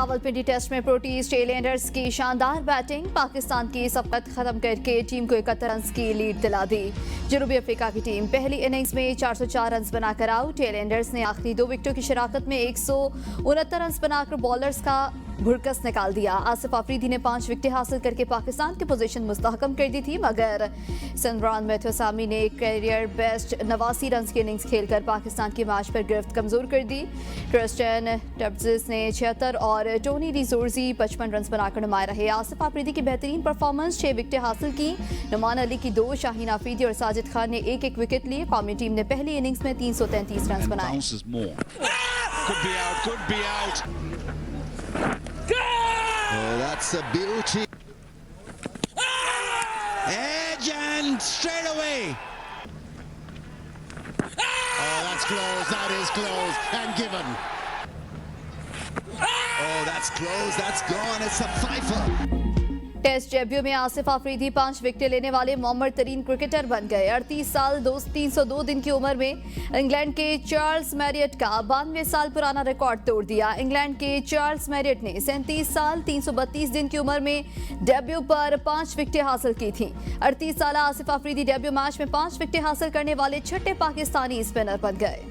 Rawalpindi test में proteases tailenders की शानदार बैटिंग, पाकिस्तान की सबकत खत्म करके टीम को 71 रन की लीड दिला दी। जनूबी अफ्रीका की टीम पहली इनिंग्स में 404 रन बनाकर आउट। टेलेंडर्स ने आखिरी 2 विकेटों की शराकत में 169 रन बनाकर बॉलर्स का भुरकस निकाल दिया। आसिफ अफरीदी ने 5 विकेटें हासिल करके पाकिस्तान की पोजीशन मुस्तहकम कर दी थी, मगर सनरान मेथोसामी ने करियर बेस्ट 89 रन की इनिंग्स खेलकर पाकिस्तान की मैच पर गिरफ्त कमजोर कर दी। क्रिस्टियन टब्जिस ने 76 और टोनी डी जोर्जी 55 रन बनाकर नुमाया रहे। आसिफ अफरीदी की बेहतरीन परफॉर्मेंस, 6 विकेटें हासिल की। नुमान अली की 2, शाहीन अफरीदी और साजिद खान ने 1-1 विकेट लिए। कौमी टीम ने पहली इनिंग्स में 333 रन बनाए। Oh, that's a beauty. Edge and straight away. Oh, that's close. That is close. And given. Oh, that's close. That's gone. It's a fifer. Test debut में आसिफ अफरीदी 5 विकेटें लेने वाले मौमर तरीन क्रिकेटर बन गए। 38 साल 302 दिन की उम्र में इंग्लैंड के चार्ल्स मैरियट का 92 साल पुराना रिकॉर्ड तोड़ दिया। इंग्लैंड के चार्ल्स मैरियट ने 37 साल 332 दिन की उम्र में डेब्यू पर 5 विकेटें हासिल की थीं। 38 साल आसिफ अफरीदी डेब्यू मैच में 5 विकेटें हासिल करने वाले छठे पाकिस्तानी स्पिनर बन गए।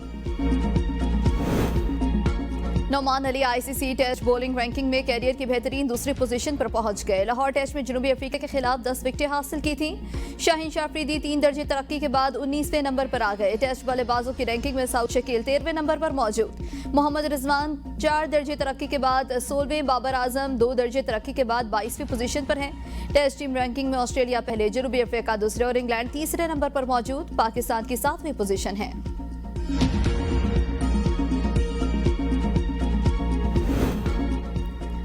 Numan Ali ICC test bowling ranking में कैरियर की बेहतरीन दूसरी पोजीशन पर पहुंच गए। लाहौर टेस्ट में जनूबी अफ्रीका के खिलाफ 10 विकेटें हासिल की थीं। शाहीन अफरीदी 3 दर्जे तरक्की के बाद 19वें नंबर पर आ गए। टेस्ट बल्लेबाजों की रैंकिंग में साउथ शकील 13वें नंबर पर मौजूद। मोहम्मद रिजवान 4 दर्जे तरक्की के बाद 16वें, बाबर आजम 2 दर्जे तरक्की के बाद 22वीं पोजीशन पर हैं। टेस्ट टीम रैंकिंग में ऑस्ट्रेलिया पहले, जनूबी अफ्रीका दूसरे और इंग्लैंड तीसरे नंबर पर मौजूद। पाकिस्तान की 7वीं पोजीशन है।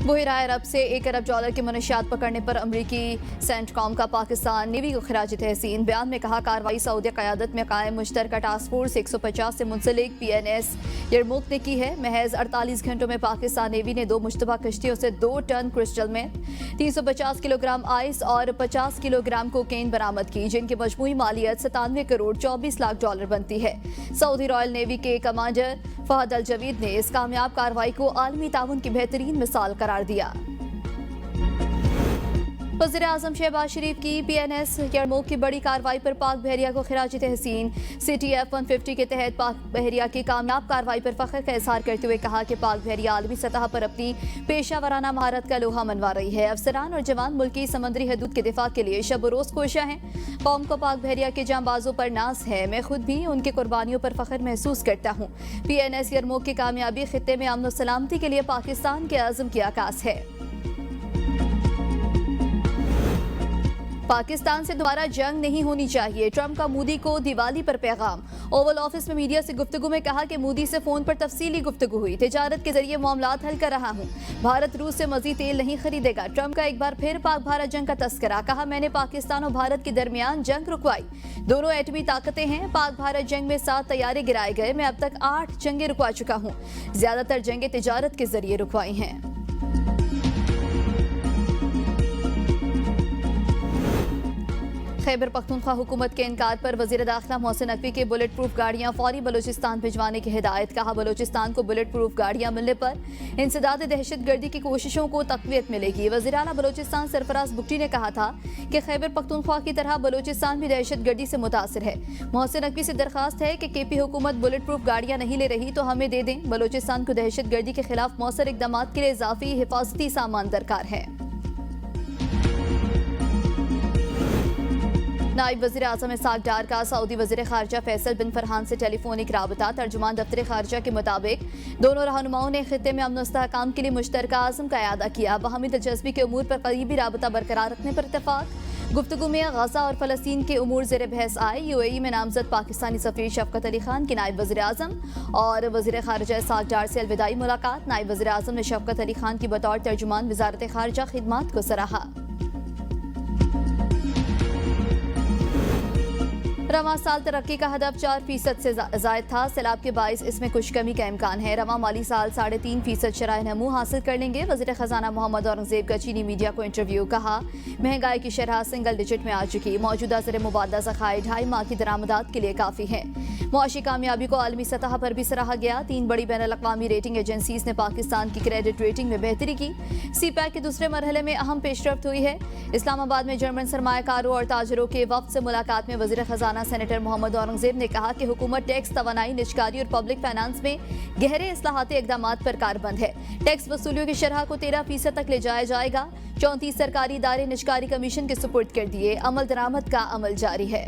बहराए अरब से $1 अरब की मनशियात पकड़ने पर अमरीकी सेंटकॉम का पाकिस्तान नेवी को खराज तहसीन। बयान में कहा, कार्रवाई सऊदी क़यादत में कायम मुश्तरका टास्क फोर्स 150 से मुंसलिक PNS यरमुक ने की है। महज 48 घंटों में पाकिस्तान नेवी ने 2 मुश्तबा कश्तियों से 2 टन क्रिस्टल में 350 किलोग्राम आइस और 50 किलोग्राम कोकेन बरामद की, जिनकी मजमूई मालियत 97 करोड़ 24 लाख डॉलर बनती है। सऊदी रॉयल नेवी के कमांडर फहद अल जवीद ने इस कामयाब कार्रवाई को आलमी ताउन की बेहतरीन मिसाल करार दिया। वज़ीर आज़म शहबाज शरीफ की PNS यरमुक की बड़ी कार्रवाई पर पाक बहरिया को खिराज तहसीन। CTF 150 के तहत पाक बहरिया की कामयाब कार्रवाई पर फख्र का इजहार करते हुए कहा कि पाक बहरिया आलमी सतह पर अपनी पेशा वराना महारत का लोहा मनवा रही है। अफसरान और जवान मुल्क की समंदरी हदूद के दिफा के लिए शब रोज़ कोशा हैं। कौम को पाक बहरिया के जांबाजों पर नाज है। मैं खुद भी उनकी कुर्बानियों पर फख्र महसूस करता हूँ। PNS यरमुक की कामयाबी खित्ते में अमन और सलामती के लिए पाकिस्तान के आज़म की आकाश है। पाकिस्तान से दोबारा जंग नहीं होनी चाहिए, ट्रंप का मोदी को दिवाली पर पैगाम। ओवल ऑफिस में मीडिया से गुफ्तगू में कहा कि मोदी से फोन पर तफसीली गुफ्तगू हुई। तिजारत के जरिए मामलात हल कर रहा हूँ। भारत रूस से मजीद तेल नहीं खरीदेगा। ट्रंप का एक बार फिर पाक भारत जंग का तस्करा। कहा, मैंने पाकिस्तान और भारत के दरमियान जंग रुकवाई। दोनों एटमी ताकतें हैं। पाक भारत जंग में 7 तैयारे गिराए गए। मैं अब तक 8 जंगें रुकवा चुका हूँ। ज्यादातर जंगें तिजारत के जरिए रुकवाई हैं। खैबर पख्तूनख्वा हुकूमत के इनकार पर वज़ीर दाखिला मोहसिन नकवी के बुलेट प्रूफ गाड़ियां फौरी बलूचिस्तान भिजवाने की हिदायत। कहा, बलूचिस्तान को बुलेट प्रूफ गाड़ियां मिलने पर इंसदाद दहशत गर्दी की कोशिशों को तक़वियत मिलेगी। वज़ीर आला बलूचिस्तान सरफराज बुगटी ने कहा था कि खैबर पख्तूनख्वा की तरह बलूचिस्तान भी दहशत गर्दी से मुतासिर है। मोहसिन नकवी से दरखास्त है कि KP हुकूमत बुलेट प्रूफ गाड़ियां नहीं ले रही तो हमें दे दें। बलूचिस्तान को दहशत गर्दी के खिलाफ मौसर इक़दाम के लिए इजाफी हिफाजती सामान दरकार है। नायब वज़ीर आज़म इसहाक़ डार का सऊदी वज़ीर ख़ारजा फैसल बिन फरहान से टेलीफोनिक राबता। तर्जुमान दफ्तर ख़ारजा के मुताबिक दोनों रहनुमाओं ने खित्ते में अमन इस्तेहकाम के लिए मुश्तरका आज़म का इयादा किया। बाहमी दिलचस्पी के उमूर पर करीबी राबता बरकरार रखने पर इत्तफ़ाक़। गुफ्तगू में गज़ा और फ़लस्तीन के उमूर ज़ेर बहस आए। UAE में नामज़द पाकिस्तानी सफ़ीर शफ़क़त अली खान की नायब वज़ीर आज़म और वज़ीर ख़ारजा इसहाक़ डार से अलविदाई मुलाकात। नायब वज़ीर आज़म ने शफ़क़त अली खान की बतौर तर्जुमान वज़ारत ख़ारजा खिदमात को सराहा। रवां साल तरक्की का हदफ 4% से ज़ायद था। सैलाब के बाइस इसमें कुछ कमी का इम्कान है। रवां माली साल 3.5% शराह नमू हासिल कर लेंगे। वज़ीर ख़जाना मोहम्मद औरंगज़ेब का चीनी मीडिया को इंटरव्यू। कहा, महंगाई की शरह सिंगल डिजिट में आ चुकी। मौजूदा ज़र मुबादला ज़खायर 2.5 माह की दरामदात के लिए काफ़ी है। मुआशी कामयाबी को आलमी सतह पर भी सराहा गया। 3 बड़ी बैनुल-अक़वामी रेटिंग एजेंसीज ने पाकिस्तान की क्रेडिट रेटिंग में बेहतरी की। CPEC के दूसरे मरहले में अहम पेशरफ्त हुई है। इस्लामाबाद में जर्मन सरमायाकारों और ताजरों के वफ्द से मुलाकात में वज़ीर ख़जाना सेनेटर मोहम्मद औरंगज़ेब ने कहा कि हुकूमत टैक्स, तवानाई, निजकारी और पब्लिक फाइनेंस में गहरे इस्लाहाती इक़दामात पर कारबंद है। टैक्स वसूलियों की शरह को 13% तक ले जाया जाएगा। 34 सरकारी इदारे निजकारी कमीशन के सुपुर्द कर दिए। अमल दरामद का अमल जारी है।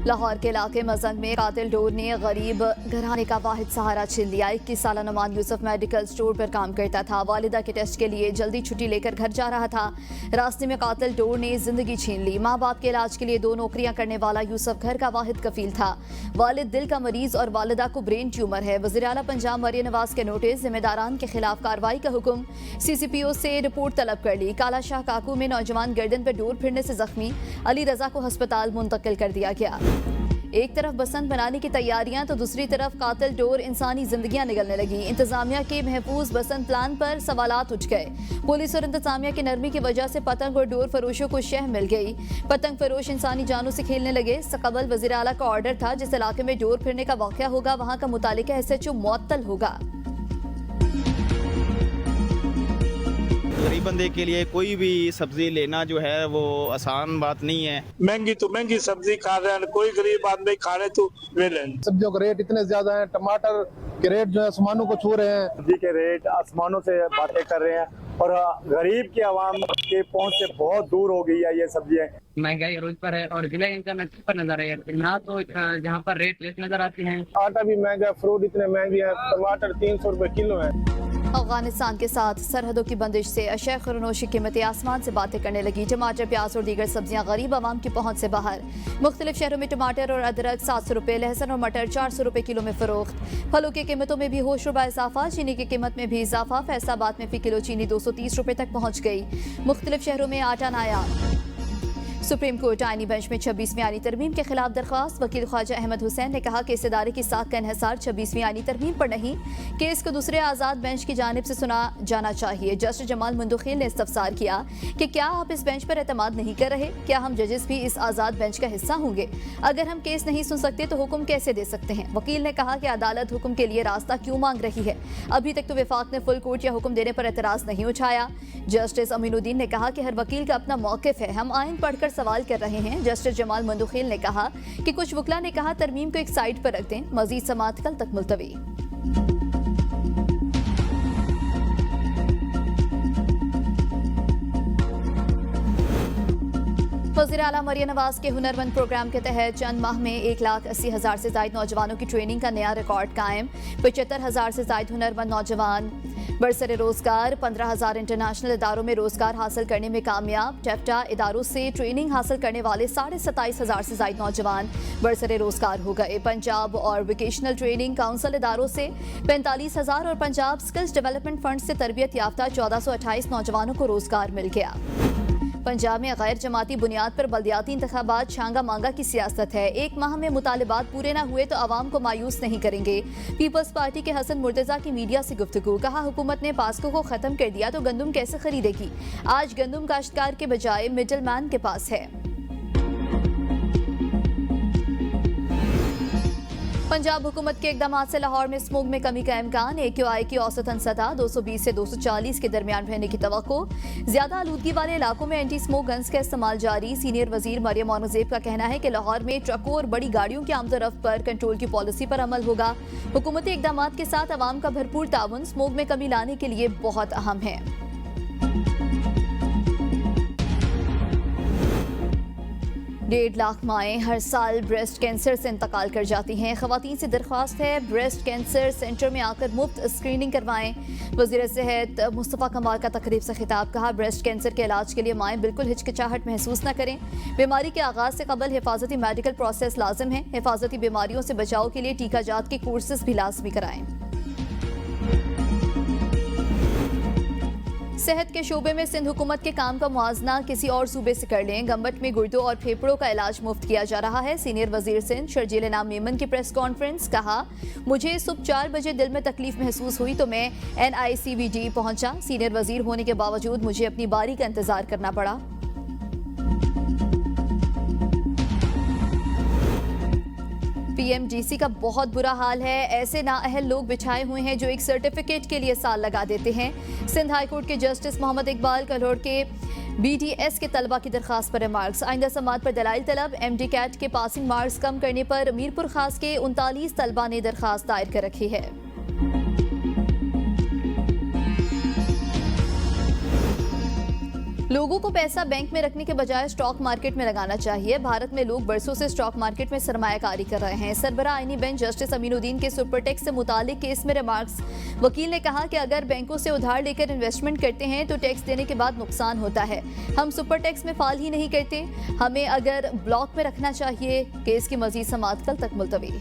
लाहौर के इलाके मजंग में कातिल डोर ने गरीब घराने का वाहिद सहारा छीन लिया। 21 साला नुमान यूसुफ मेडिकल स्टोर पर काम करता था। वालिदा के टेस्ट के लिए जल्दी छुट्टी लेकर घर जा रहा था। रास्ते में कातिल डोर ने जिंदगी छीन ली। माँ बाप के इलाज के लिए 2 नौकरियां करने वाला यूसुफ घर का वाहिद कफील था। वालिद दिल का मरीज और वालिदा को ब्रेन ट्यूमर है। वज़ीर आला पंजाब मरियम नवाज के नोटिस, जिम्मेदारान के खिलाफ कार्रवाई का हुक्म। CCPO से रिपोर्ट तलब कर ली। काला शाह काकू में नौजवान गर्दन पर डोर फिरने से जख्मी, अली रजा को अस्पताल मुंतकिल कर दिया गया। एक तरफ बसंत बनाने की तैयारियां तो दूसरी तरफ कातिल डोर इंसानी जिंदगियां निगलने लगी। इंतजामिया के महफूज बसंत प्लान पर सवालात उठ गए। पुलिस और इंतजामिया की नरमी की वजह से पतंग और डोर फरोशों को शह मिल गई। पतंग फरोश इंसानी जानों से खेलने लगे। सकबल वज़ीर आला का ऑर्डर था, जिस इलाके में डोर फिरने का वाक़या होगा वहां का मुतालिका SHO मुअत्तल होगा। गरीब बंदे के लिए कोई भी सब्जी लेना जो है वो आसान बात नहीं है। महंगी तो महंगी सब्जी खा रहे हैं, कोई गरीब आदमी खा रहे तो वे लें। सब्जियों के रेट इतने ज्यादा हैं, टमाटर के रेट जो है आसमानों को छू रहे हैं। सब्जी के रेट आसमानों से बातें कर रहे हैं और गरीब की आवाम के पहुंच से बहुत दूर हो गई है ये सब्जियां। महंगाई रोज पर है और गिला इनकम पर नजर है। यहाँ तो जहाँ पर रेट लेस नजर आते हैं। आटा भी महंगा, फ्रूट इतने महंगे हैं, टमाटर 300 रुपए किलो है। अफगानिस्तान के साथ सरहदों की बंदिश से अशय खुरनोश की कीमतें आसमान से बातें करने लगी। टमाटर, प्याज और दीगर सब्जियां गरीब आवाम की पहुंच से बाहर। मुख्तलिफ शहरों में टमाटर और अदरक 700 रुपए, लहसुन और मटर 400 रुपए किलो में फरोख्त। फलों की कीमतों में भी होश रुबा इजाफा। चीनी की कीमत में भी इजाफा। फैसलाबाद में फी किलो चीनी 230 रुपए तक पहुंच गई। मुख्तलिफ शहरों में आटा नायाब। सुप्रीम कोर्ट आईनी बेंच में 26वीं आईनी तरमीम के खिलाफ दरख्वास्त। वकील ख्वाजा अहमद हुसैन ने कहा कि इस इदारे की साख का इन्हिसार 26वीं आईनी तरमीम पर नहीं, केस को दूसरे आज़ाद बेंच की जानिब से सुना जाना चाहिए। जस्टिस जमाल मुंदखिल ने इस्तफसार किया कि क्या आप इस बेंच पर एतमाद नहीं कर रहे? क्या हम जजेस भी इस आज़ाद बेंच का हिस्सा होंगे? अगर हम केस नहीं सुन सकते तो हुक्म कैसे दे सकते हैं? वकील ने कहा कि अदालत हुक्म के लिए रास्ता क्यों मांग रही है? अभी तक तो वफाक ने फुल कोर्ट या हुक्म देने पर एतराज नहीं उठाया। जस्टिस अमीनुद्दीन ने कहा कि हर वकील का अपना मौक़िफ़ है, हम आइन पढ़कर सवाल कर रहे हैं। जस्टिस जमाल मुंदखिल ने कहा कि कुछ वकला ने कहा तरमीम को एक साइड पर रख दें। मजीद समाअत कल तक मुलतवी। वज़ीर आला मरियम नवाज के हुनरमंद प्रोग्राम के तहत चंद माह में 1,80,000 से ज्यादा नौजवानों की ट्रेनिंग का नया रिकॉर्ड कायम। 75,000 से ज्यादा हुनरमंद नौजवान बरसरे रोजगार। 15,000 इंटरनेशनल इदारों में रोजगार हासिल करने में कामयाब। टेफ्टा इदारों से ट्रेनिंग हासिल करने वाले 27,500 से ज्यादा नौजवान बरसरे रोजगार हो गए। पंजाब और वोकेशनल ट्रेनिंग काउंसिल इदारों से 45,000 और पंजाब स्किल्स डेवलपमेंट फंड से तरबियत याफ्ता 1428 नौजवानों को रोजगार मिल गया। पंजाब में गैर जमाती बुनियाद पर बल्दियाती इंतखाबात शांगा मांगा की सियासत है। 1 माह में मुतालिबात पूरे न हुए तो आवाम को मायूस नहीं करेंगे। पीपल्स पार्टी के हसन मुर्तजा की मीडिया से गुफ्तगू। कहा हुकूमत ने पास्को को खत्म कर दिया तो गंदम कैसे खरीदेगी? आज गंदम काश्तकार के बजाय मिडल मैन के पास है। पंजाब हुकूमत के इकदाम से लाहौर में स्मोक में कमी का इम्कान। AQI की औसतन सतह 220 से 240 के दरमियान रहने की तवक्को। ज्यादा आलूदगी वाले इलाकों में एंटी स्मोक गन्स का इस्तेमाल जारी। सीनियर वजीर मरियम औरंगजेब का कहना है कि लाहौर में ट्रकों और बड़ी गाड़ियों की आमदोरफ्त पर कंट्रोल की पॉलिसी पर अमल होगा। हुकूमती इकदाम के साथ अवाम का भरपूर ताउन स्मोक में कमी लाने के लिए बहुत अहम है। 1.5 लाख माएँ हर साल ब्रेस्ट कैंसर से इंतकाल कर जाती हैं। ख़वातीन से दरख्वास्त है ब्रेस्ट कैंसर सेंटर में आकर मुफ्त स्क्रीनिंग करवाएं। वज़ीर सेहत मुस्तफ़ा कमाल का तकरीब से खिताब। कहा ब्रेस्ट कैंसर के इलाज के लिए माएँ बिल्कुल हिचकिचाहट महसूस न करें। बीमारी के आगाज़ से कबल हिफाजती मेडिकल प्रोसेस लाजिम है। हिफाजती बीमारियों से बचाव के लिए टीका जात के कोर्सेज भी लाजमी कराएं। सेहत के शोबे में सिंध हुकूमत के काम का मुआवजा किसी और सूबे से कर लें। गंबट में गुर्दों और फेफड़ों का इलाज मुफ्त किया जा रहा है। सीनियर वजीर सिंध शर्जील इनाम मेमन की प्रेस कॉन्फ्रेंस। कहा, मुझे सुबह 4 बजे दिल में तकलीफ महसूस हुई तो मैं NICVD पहुंचा। सीनियर वजीर होने के बावजूद मुझे अपनी बारी का इंतजार करना पड़ा। PMDC का बहुत बुरा हाल है। ऐसे नाअहल लोग बिछाए हुए हैं जो एक सर्टिफिकेट के लिए साल लगा देते हैं। सिंध हाई कोर्ट के जस्टिस मोहम्मद इकबाल कल्होड़ के BDS के तलबा की दरखास्त पर रिमार्क्स। आइंदा समात पर दलाइल तलब। MD कैट के पासिंग मार्क्स कम करने पर मीरपुर खास के 39 तलबा ने दरखास्त दायर कर रखी है। लोगों को पैसा बैंक में रखने के बजाय स्टॉक मार्केट में लगाना चाहिए। भारत में लोग बरसों से स्टॉक मार्केट में सरमायाकारी कर रहे हैं। सरबराह आईनी बेंच जस्टिस अमीनुद्दीन के सुपरटेक्स से मुतालिक केस में रिमार्क्स। वकील ने कहा कि अगर बैंकों से उधार लेकर इन्वेस्टमेंट करते हैं तो टैक्स देने के बाद नुकसान होता है। हम सुपरटेक्स में फाल ही नहीं करते, हमें अगर ब्लॉक में रखना चाहिए। केस की मजीद समाअत कल तक मुलतवी।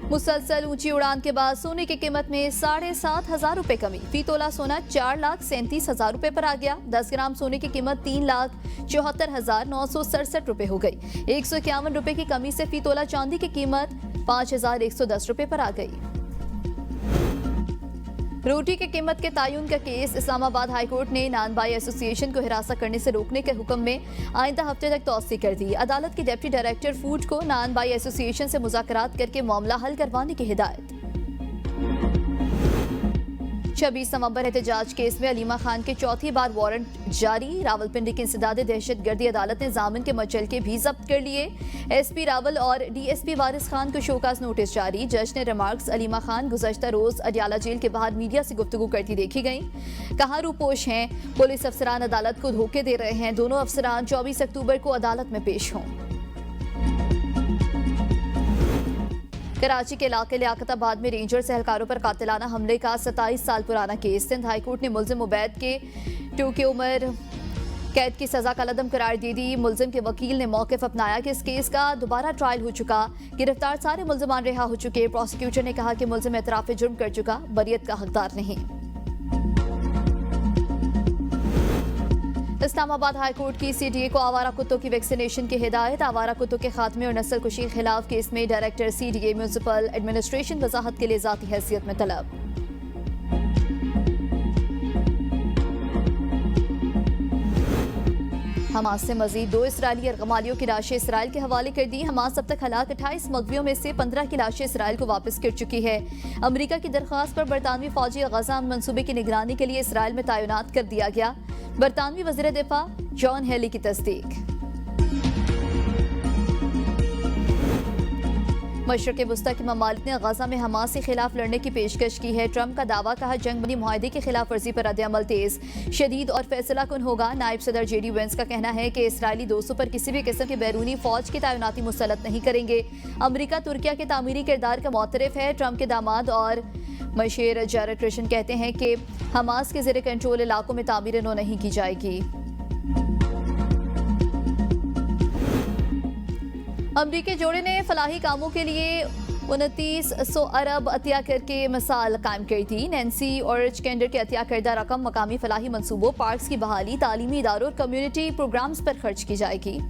मुसलसल ऊंची उड़ान के बाद सोने की कीमत में 7,500 रुपए कमी। फी तोला सोना 4,37,000 रुपए पर आ गया। 10 ग्राम सोने की कीमत 3,74,967 रुपए हो गई। 151 रुपए की कमी से फी तोला चांदी की कीमत 5,110 रुपए पर आ गई। रोटी की कीमत के तायुन का केस। इस्लामाबाद हाई कोर्ट ने नानबाई एसोसिएशन को हिरासत करने से रोकने के हुक्म में आइंदा हफ्ते तक तौसी कर दी। अदालत के डिप्टी डायरेक्टर फूड को नानबाई एसोसिएशन से मुज़ाकरात करके मामला हल करवाने की हिदायत। 26 नवंबर एहतजाज केस में अलीमा खान के चौथी बार वारंट जारी। रावलपिंडी की इंसदाद दहशतगर्दी अदालत ने जामिन के मचलके भी जब्त कर लिए। SP रावल और DSP वारिस खान को शोकास नोटिस जारी। जज ने रिमार्क्स। अलीमा खान गुज़श्ता रोज अडियाला जेल के बाहर मीडिया से गुफ्तगू करती देखी गई। कहा, रूपोश हैं, पुलिस अफसरान अदालत को धोखे दे रहे हैं। दोनों अफसरान 24 अक्टूबर को अदालत में पेश हों। कराची के इलाके लियाकताबाद में रेंजर्स एहलकारों पर कातिलाना हमले का 27 साल पुराना केस। सिंध हाई कोर्ट ने मुल्जिम उबैद के 2 की उम्र कैद की सजा का लदम करार दे दी। मुल्जिम के वकील ने मौक़िफ़ अपनाया कि इस केस का दोबारा ट्रायल हो चुका। गिरफ्तार सारे मुल्जिमान रिहा हो चुके। प्रोसिक्यूटर ने कहा कि मुल्जिम एतराफ़ जुर्म कर चुका, बरियत का हकदार नहीं। इस्लामाबाद हाई कोर्ट की CDA को आवारा कुत्तों की वैक्सीनेशन की हिदायत। आवारा कुत्तों के खात्मे और नस्ल कुशी के खिलाफ केस में डायरेक्टर CDA म्यूनिसिपल एडमिनिस्ट्रेशन वजाहत के लिए ज़ाती हैसियत में तलब। हमास से मजीद 2 इसराइली यरगमालियों की लाशें इसराइल के हवाले कर दी। हमास अब तक हलाक 28 मगवियों में से 15 की लाशें इसराइल को वापस कर चुकी है। अमरीका की दरख्वास्त पर बरतानवी फौजी गजा मनसूबे की निगरानी के लिए इसराइल में तैनात कर दिया गया। बरतानवी वज़ीर दिफा जॉन हेली की तस्दीक। मशरक़ वस्ता के ममालिक ने गजा में हमास के खिलाफ लड़ने की पेशकश की है। ट्रंप का दावा। कहा, जंग बंदी मुआहदे की खिलाफ वर्जी पर रद्द-ए-अमल तेज, शदीद और फैसला कुन होगा। नायब सदर JD Vance का कहना है कि इसराइली 200 पर किसी भी किस्म की बैरूनी फौज की तैनाती मुसल्लत नहीं करेंगे। अमरीका तुर्किया के तामीरी किरदार का मोतरफ है। ट्रंप के दामाद और मशीर जारेड कुशनेर कहते हैं कि हमास के ज़ेर कंट्रोल इलाकों में तामीर नो नहीं की जाएगी। अमरीकी जोड़े ने फलाही कामों के लिए 2900 अरब अतिया करके मिसाल कायम कर दी। नैन्सी और केंडर के अतिया करदा रकम मकामी फलाही मंसूबों, पार्क्स की बहाली, तालीमी इदारों और कम्युनिटी प्रोग्राम्स पर खर्च की जाएगी।